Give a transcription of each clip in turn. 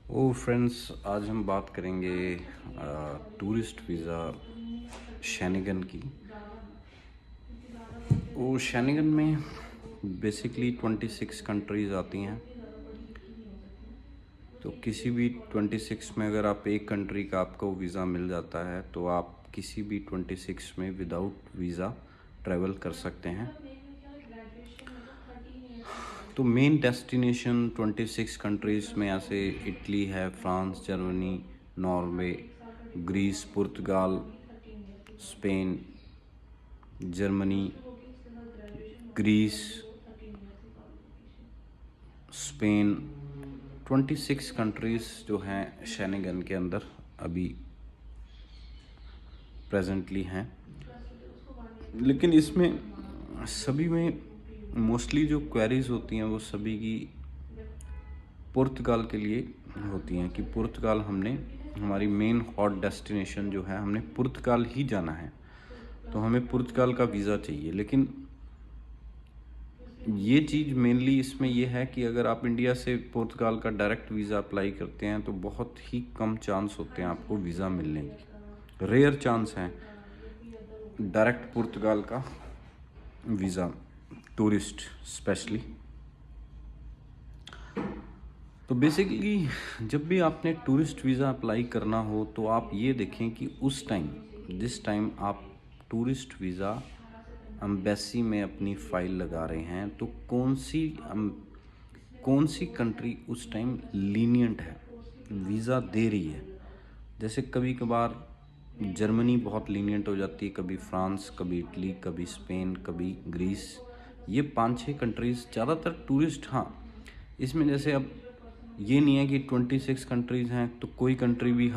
ओ friends, आज हम बात करेंगे टूरिस्ट वीज़ा शेनिगन की। वो शेनिगन में बेसिकली 26 कंट्रीज़ आती हैं। तो किसी भी 26 में अगर आप एक कंट्री का आपको वीज़ा मिल जाता है तो आप किसी भी 26 में विदाउट वीज़ा ट्रैवल कर सकते हैं। तो मेन डेस्टिनेशन 26 कंट्रीज़ में ऐसे इटली है, फ्रांस, जर्मनी, नॉर्वे, ग्रीस, पुर्तगाल, Spain, Germany, Greece, Spain, 26 countries जो हैं शेनिगन के अंदर अभी प्रेजेंटली हैं। लेकिन इसमें सभी में मोस्टली जो क्वेरीज होती हैं वो सभी की पुर्तगाल के लिए होती हैं कि पुर्तगाल हमारी मेन हॉट डेस्टिनेशन जो है, हमने पुर्तगाल ही जाना है, तो हमें पुर्तगाल का वीज़ा चाहिए। लेकिन ये चीज़ मेनली इसमें ये है कि अगर आप इंडिया से पुर्तगाल का डायरेक्ट वीज़ा अप्लाई करते हैं तो बहुत ही कम चांस होते हैं आपको वीज़ा मिलने की, रेयर चांस हैं डायरेक्ट पुर्तगाल का वीज़ा, टूरिस्ट स्पेशली। तो बेसिकली जब भी आपने टूरिस्ट वीज़ा अप्लाई करना हो तो आप ये देखें कि उस टाइम, जिस टाइम आप टूरिस्ट वीज़ा एम्बेसी में अपनी फ़ाइल लगा रहे हैं, तो कौन सी कंट्री उस टाइम लीनियंट है, वीज़ा दे रही है। जैसे कभी कभार जर्मनी बहुत लीनियंट हो जाती है, कभी फ्रांस, कभी इटली, कभी स्पेन, कभी ग्रीस। ये 5-6 कंट्रीज़ ज़्यादातर टूरिस्ट, हाँ इसमें जैसे अब ये नहीं है कि 26 कंट्रीज़ हैं तो कोई कंट्री भी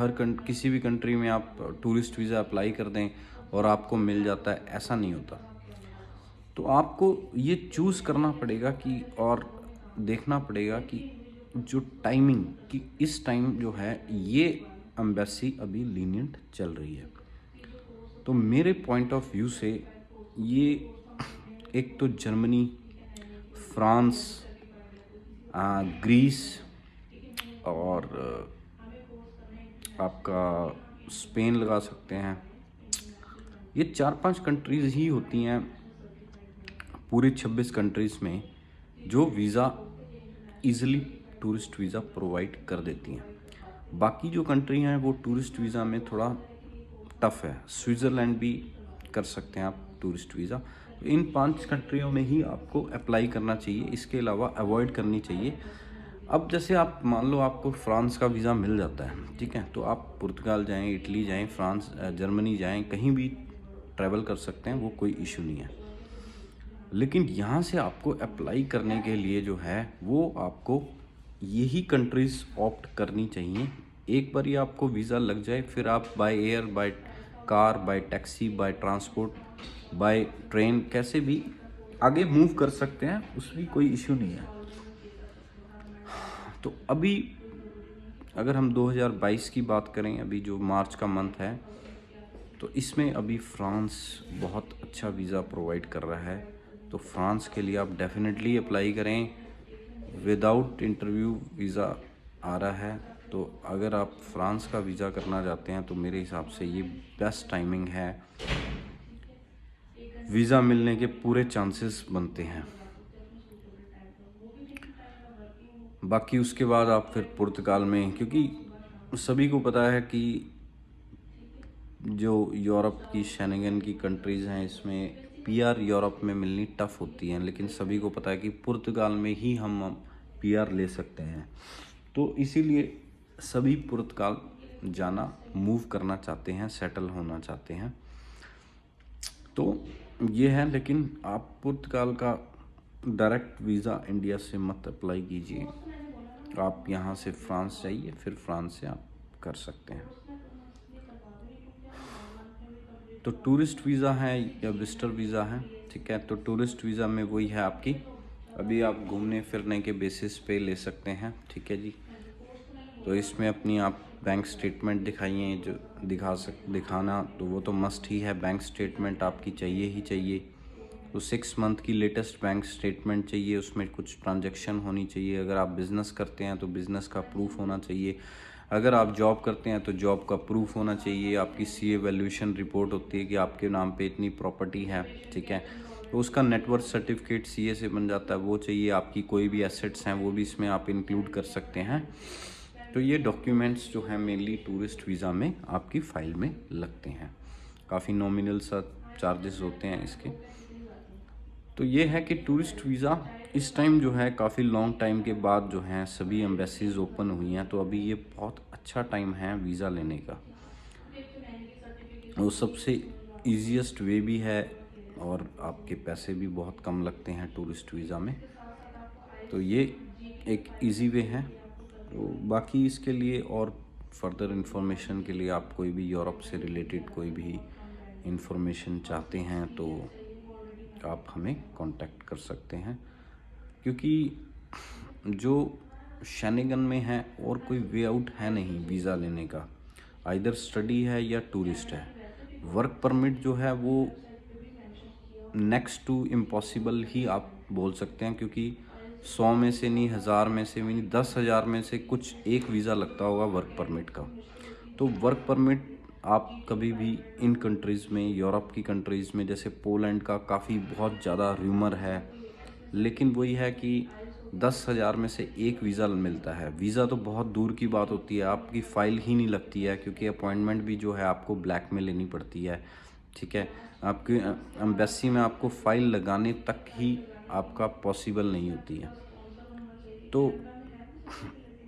किसी भी कंट्री में आप टूरिस्ट वीज़ा अप्लाई कर दें और आपको मिल जाता है, ऐसा नहीं होता। तो आपको ये चूज़ करना पड़ेगा कि और देखना पड़ेगा कि जो टाइमिंग, कि इस टाइम जो है ये एम्बेसी अभी लीनियंट चल रही है। तो मेरे पॉइंट ऑफ व्यू से ये एक तो जर्मनी, फ्रांस, ग्रीस और आपका स्पेन लगा सकते हैं। ये 4-5 कंट्रीज़ ही होती हैं पूरे 26 कंट्रीज़ में जो visa easily tourist visa provide कर देती हैं। बाकी जो कंट्री हैं वो टूरिस्ट वीज़ा में थोड़ा टफ़ है। स्विट्ज़रलैंड भी कर सकते हैं आप टूरिस्ट वीज़ा। तो इन 5 कंट्रियों में ही आपको अप्लाई करना चाहिए, इसके अलावा अवॉइड करनी चाहिए। अब जैसे आप मान लो आपको फ्रांस का वीज़ा मिल जाता है, ठीक है, तो आप पुर्तगाल जाएं, इटली जाएं, फ्रांस, जर्मनी जाएं, कहीं भी ट्रैवल कर सकते हैं, वो कोई इशू नहीं है। लेकिन यहाँ से आपको अप्लाई करने के लिए जो है वो आपको यही कंट्रीज़ ऑप्ट करनी चाहिए। एक बार ही आपको वीज़ा लग जाए, फिर आप by air, by car, by taxi, by transport, by train, कैसे भी आगे मूव कर सकते हैं, उसमें कोई इशू नहीं है। तो अभी अगर हम 2022 की बात करें, अभी जो मार्च का मंथ है, तो इसमें अभी फ्रांस बहुत अच्छा वीज़ा प्रोवाइड कर रहा है। तो फ्रांस के लिए आप डेफिनेटली अप्लाई करें। विदाउट इंटरव्यू वीज़ा आ रहा है, तो अगर आप फ्रांस का वीज़ा करना चाहते हैं तो मेरे हिसाब से ये बेस्ट टाइमिंग है, वीज़ा मिलने के पूरे चांसेस बनते हैं। बाकी उसके बाद आप फिर पुर्तगाल में, क्योंकि सभी को पता है कि जो यूरोप की शेनिगन की कंट्रीज़ हैं इसमें पीआर यूरोप में मिलनी टफ़ होती हैं, लेकिन सभी को पता है कि पुर्तगाल में ही हम पीआर ले सकते हैं। तो इसीलिए सभी पुर्तगाल जाना, मूव करना चाहते हैं, सेटल होना चाहते हैं। तो ये है, लेकिन आप पुर्तगाल का डायरेक्ट वीज़ा इंडिया से मत अप्लाई कीजिए। आप यहाँ से फ्रांस जाइए, फिर फ्रांस से आप कर सकते हैं। तो टूरिस्ट वीज़ा है या विजिटर वीज़ा है, ठीक है। तो टूरिस्ट वीज़ा में वही है आपकी, अभी आप घूमने फिरने के बेसिस पे ले सकते हैं, ठीक है जी। तो इसमें अपनी आप बैंक स्टेटमेंट दिखाइए, जो दिखाना तो वो तो मस्ट ही है, बैंक स्टेटमेंट आपकी चाहिए ही चाहिए। तो 6 मंथ की लेटेस्ट बैंक स्टेटमेंट चाहिए, उसमें कुछ ट्रांजैक्शन होनी चाहिए। अगर आप बिज़नेस करते हैं तो बिज़नेस का प्रूफ होना चाहिए। अगर आप जॉब करते हैं तो जॉब का प्रूफ होना चाहिए। आपकी सीए वैल्यूएशन रिपोर्ट होती है कि आपके नाम पे इतनी प्रॉपर्टी है, ठीक है, तो उसका नेटवर्थ सर्टिफिकेट सीए से बन जाता है, वो चाहिए। आपकी कोई भी एसेट्स हैं वो भी इसमें आप इंक्लूड कर सकते हैं। तो ये डॉक्यूमेंट्स जो हैं मेनली टूरिस्ट वीज़ा में आपकी फ़ाइल में लगते हैं। काफ़ी नॉमिनल सा चार्जेस होते हैं इसके। तो ये है कि टूरिस्ट वीज़ा इस टाइम जो है काफ़ी लॉन्ग टाइम के बाद जो हैं सभी एम्बेसीज ओपन हुई हैं, तो अभी ये बहुत अच्छा टाइम है वीज़ा लेने का। वो सबसे ईजीएस्ट वे भी है और आपके पैसे भी बहुत कम लगते हैं टूरिस्ट वीज़ा में, तो ये एक इजी वे है। तो बाकी इसके लिए और फर्दर इन्फॉर्मेशन के लिए आप कोई भी यूरोप से रिलेटेड कोई भी इन्फॉर्मेशन चाहते हैं तो आप हमें कांटेक्ट कर सकते हैं, क्योंकि जो शेनेगन में है और कोई वे आउट है नहीं वीज़ा लेने का। आइदर स्टडी है या टूरिस्ट है। वर्क परमिट जो है वो नेक्स्ट टू इम्पॉसिबल ही आप बोल सकते हैं, क्योंकि 100 में से नहीं, 1000 में से भी नहीं, 10,000 में से कुछ एक वीज़ा लगता होगा वर्क परमिट का। तो वर्क परमिट आप कभी भी इन कंट्रीज़ में, यूरोप की कंट्रीज़ में, जैसे पोलैंड का काफ़ी बहुत ज़्यादा र्यूमर है, लेकिन वही है कि 10,000 में से एक वीज़ा मिलता है। वीज़ा तो बहुत दूर की बात होती है, आपकी फ़ाइल ही नहीं लगती है, क्योंकि अपॉइंटमेंट भी जो है आपको ब्लैक में लेनी पड़ती है, ठीक है। आपकी एम्बेसी में आपको फ़ाइल लगाने तक ही आपका पॉसिबल नहीं होती है। तो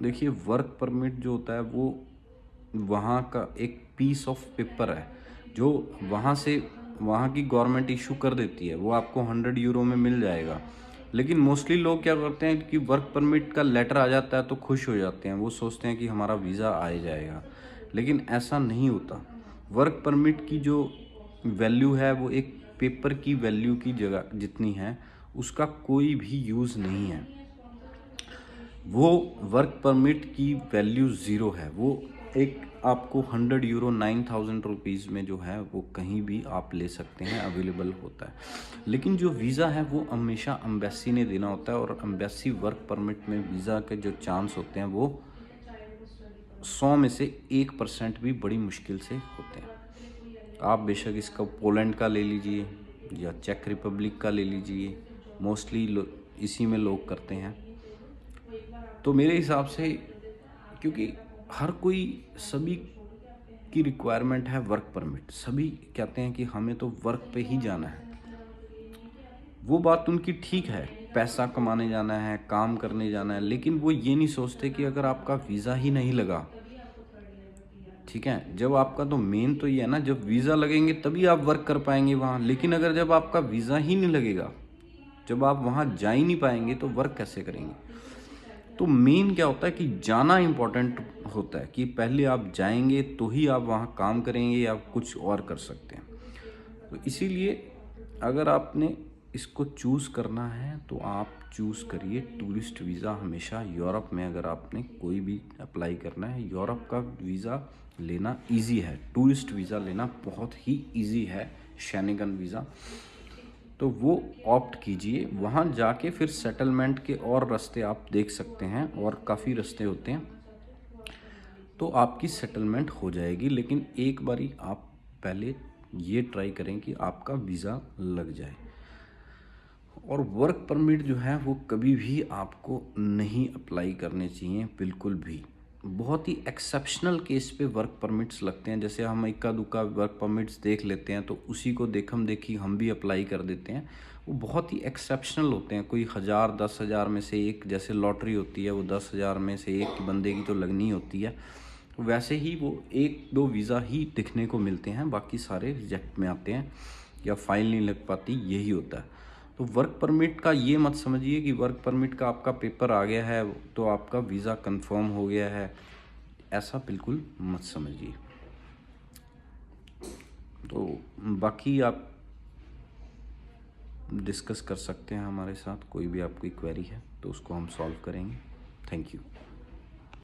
देखिए, वर्क परमिट जो होता है वो वहाँ का एक पीस ऑफ पेपर है जो वहाँ की गवर्नमेंट इशू कर देती है। वो आपको 100 यूरो में मिल जाएगा। लेकिन मोस्टली लोग क्या करते हैं कि वर्क परमिट का लेटर आ जाता है तो खुश हो जाते हैं, वो सोचते हैं कि हमारा वीज़ा आ जाएगा, लेकिन ऐसा नहीं होता। वर्क परमिट की जो वैल्यू है वो एक पेपर की वैल्यू की जगह जितनी है, उसका कोई भी यूज़ नहीं है। वो वर्क परमिट की वैल्यू ज़ीरो है। वो एक आपको 100 यूरो 9,000 रुपीज़ में जो है वो कहीं भी आप ले सकते हैं, अवेलेबल होता है। लेकिन जो वीज़ा है वो हमेशा एम्बेसी ने देना होता है, और एम्बेसी वर्क परमिट में वीज़ा के जो चांस होते हैं वो 100 में से 1% भी बड़ी मुश्किल से होते हैं। आप बेशक इसका पोलैंड का ले लीजिए या चेक रिपब्लिक का ले लीजिए, मोस्टली इसी में लोग करते हैं। तो मेरे हिसाब से, क्योंकि हर कोई, सभी की रिक्वायरमेंट है वर्क परमिट, सभी कहते हैं कि हमें तो वर्क पे ही जाना है। वो बात उनकी ठीक है, पैसा कमाने जाना है, काम करने जाना है, लेकिन वो ये नहीं सोचते कि अगर आपका वीज़ा ही नहीं लगा, ठीक है, जब आपका तो मेन तो ये है ना, जब वीज़ा लगेंगे तभी आप वर्क कर पाएंगे वहाँ। लेकिन अगर जब आपका वीज़ा ही नहीं लगेगा, जब आप वहाँ जा ही नहीं पाएंगे तो वर्क कैसे करेंगे। तो मेन क्या होता है कि जाना इम्पोर्टेंट होता है, कि पहले आप जाएंगे तो ही आप वहाँ काम करेंगे या कुछ और कर सकते हैं। तो इसीलिए अगर आपने इसको चूज़ करना है तो आप चूज़ करिए टूरिस्ट वीज़ा। हमेशा यूरोप में अगर आपने कोई भी अप्लाई करना है, यूरोप का वीज़ा लेना इजी है, टूरिस्ट वीज़ा लेना बहुत ही इजी है, शेनेगन वीज़ा। तो वो ऑप्ट कीजिए, वहाँ जाके फिर सेटलमेंट के और रास्ते आप देख सकते हैं, और काफ़ी रास्ते होते हैं, तो आपकी सेटलमेंट हो जाएगी। लेकिन एक बारी आप पहले ये ट्राई करें कि आपका वीज़ा लग जाए। और वर्क परमिट जो है वो कभी भी आपको नहीं अप्लाई करने चाहिए, बिल्कुल भी। बहुत ही एक्सेप्शनल केस पे वर्क परमिट्स लगते हैं, जैसे हम इक्का दुक्का वर्क परमिट्स देख लेते हैं तो उसी को देखम देखी हम भी अप्लाई कर देते हैं। वो बहुत ही एक्सेप्शनल होते हैं, कोई 1000 10,000 में से एक, जैसे लॉटरी होती है वो 10,000 में से एक बंदे की तो लगनी होती है, वैसे ही वो 1-2 वीज़ा ही दिखने को मिलते हैं, बाकी सारे रिजेक्ट में आते हैं या फाइल नहीं लग पाती, यही होता है। तो वर्क परमिट का ये मत समझिए कि वर्क परमिट का आपका पेपर आ गया है तो आपका वीज़ा कंफर्म हो गया है, ऐसा बिल्कुल मत समझिए। तो बाकी आप डिस्कस कर सकते हैं हमारे साथ, कोई भी आपकी क्वेरी है तो उसको हम सॉल्व करेंगे। Thank you.